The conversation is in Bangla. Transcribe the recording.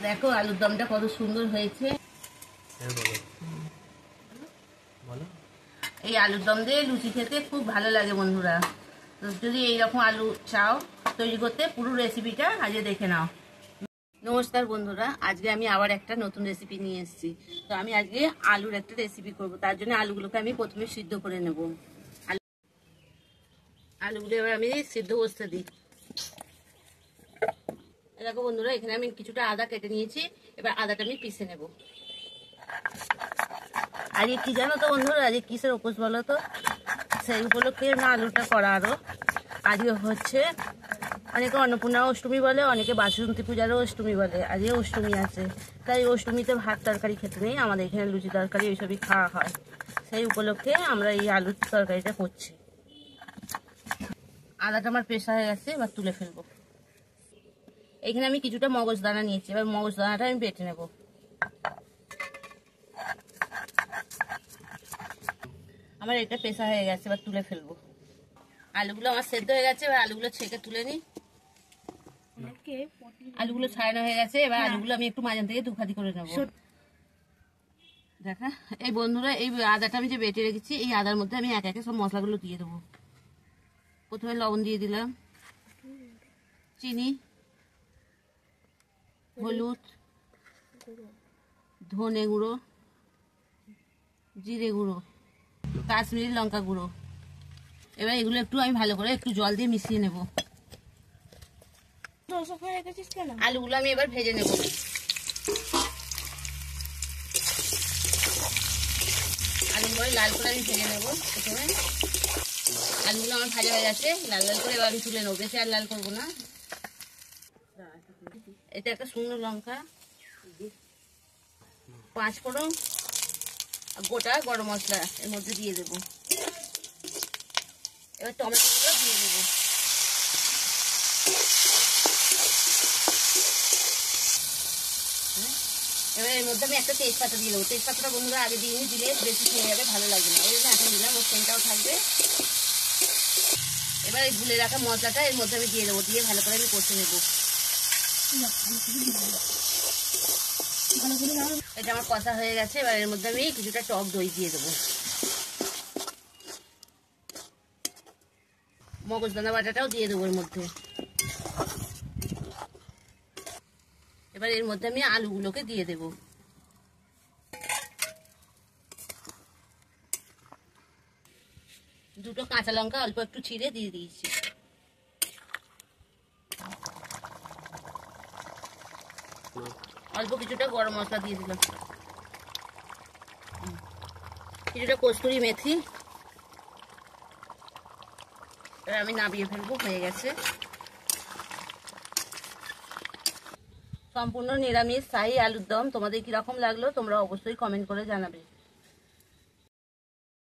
দেখো আলুর দমটা কত সুন্দর হয়েছে। এই আলুর দম দিয়ে লুচি খেতে খুব ভালো লাগে বন্ধুরা। তো যদি এইরকম আলু চাও তৈরি করতে, পুরো রেসিপিটা আজকে দেখে নাও। নমস্কার বন্ধুরা, আজকে আমি আবার একটা নতুন রেসিপি নিয়ে এসেছি। তো আমি আজকে আলুর একটা রেসিপি করব। তার জন্য আলুগুলোকে আমি প্রথমে সিদ্ধ করে নেব। আলুগুলো এবার আমি সিদ্ধ বসতে দিই। দেখো বন্ধুরা, এখানে আমি কিছুটা আদা কেটে নিয়েছি। এবার আদাটা আমি পিষে নেব। আজকে কি জানো তো বন্ধুরা, আজকে কিসের উপোস বলো তো? সেই উপলক্ষে না আলুটা করা। আরো আজকে হচ্ছে অনেকে অন্নপূর্ণা অষ্টমী বলে, অনেকে বাসন্তী পূজারও অষ্টমী বলে। আজকে অষ্টমী আছে, তাই অষ্টমীতে ভাত তরকারি খেতে নেই, আমাদের এখানে লুচি তরকারি ওইসবই খাওয়া হয়। সেই উপলক্ষে আমরা এই আলুর তরকারিটা করছি। আদাটা আমার পেশা হয়ে গেছে, এবার তুলে ফেলবো। এখানে আমি কিছুটা মগজ দানা নিয়েছি, এবার মগজ দানাটা আমি বেটে নেব। আমার এটা পেশা হয়ে গেছে, এবার তুলে ফেলবো। আলুগুলো আমার সেদ্ধ হয়ে গেছে, এবার আলুগুলো ছেঁকে তুলে নিই। আলুগুলো ছাড়ানো হয়ে গেছে, এবার আলুগুলো আমি একটু মাঝান থেকে দুখাদি করে নেব। দেখা এই বন্ধুরা, এই আদাটা আমি যে বেটে রেখেছি, এই আদার মধ্যে আমি এক একে সব মশলাগুলো দিয়ে দেবো। প্রথমে লবণ দিয়ে দিলাম, চিনি, হলুদ, ধনে গুঁড়ো, জিরে গুঁড়ো, কাশ্মীরি লঙ্কা গুঁড়ো। এবার এগুলো একটু আমি ভালো করে একটু জল দিয়ে মিশিয়ে নেব। আলুগুলো আমি এবার ভেজে নেব। আলুগুলো লাল করে আমি ভেজে নেব। প্রথমে আলুগুলো আমার ভাজা হয়ে গেছে, লাল লাল করে এবার আমি তুলে নেবো। বেশি আর লাল করবো না। এতে একটা শুকনো লঙ্কা, 5 ফোড়ন, গোটা গরম মশলা এর মধ্যে দিয়ে দেবো। এবার টমেটোগুলো দিয়ে দেবো। এবার এর মধ্যে আমি একটা তেজপাতা দিয়ে দেবো। তেজপাতাটা বন্ধুরা আগে দিয়ে দিলে বেশি খেয়ে যাবে, ভালো লাগবে না। ওই জন্য এখন দিলাম, ওর সেন্টটাও থাকবে। এবার এই গুলে রাখা মশলাটা এর মধ্যে আমি দিয়ে দেবো, দিয়ে ভালো করে আমি কষে নেবো। এটা আমার কষা হয়ে গেছে, এবার এর মধ্যে আমি কিছুটা টক দই দিয়ে দেবো। মগজদানা বাটাটাও দিয়ে দেবো এর মধ্যে। এবার এর মধ্যে আমি আলুগুলোকে দিয়ে দেব। দুটো কাঁচা লঙ্কা অল্প একটু ছিঁড়ে দিয়ে দিয়েছি। অল্প কিছুটা গরম মশলা দিয়ে দিলাম, কিছুটা কস্তুরি মেথি। এবার আমি নামিয়ে ফেলবো, হয়ে গেছে। সম্পূর্ণ নিরামিষ শাহী আলুর দম। তোমাদের কিরকম লাগলো তোমরা অবশ্যই কমেন্ট করে জানাবে।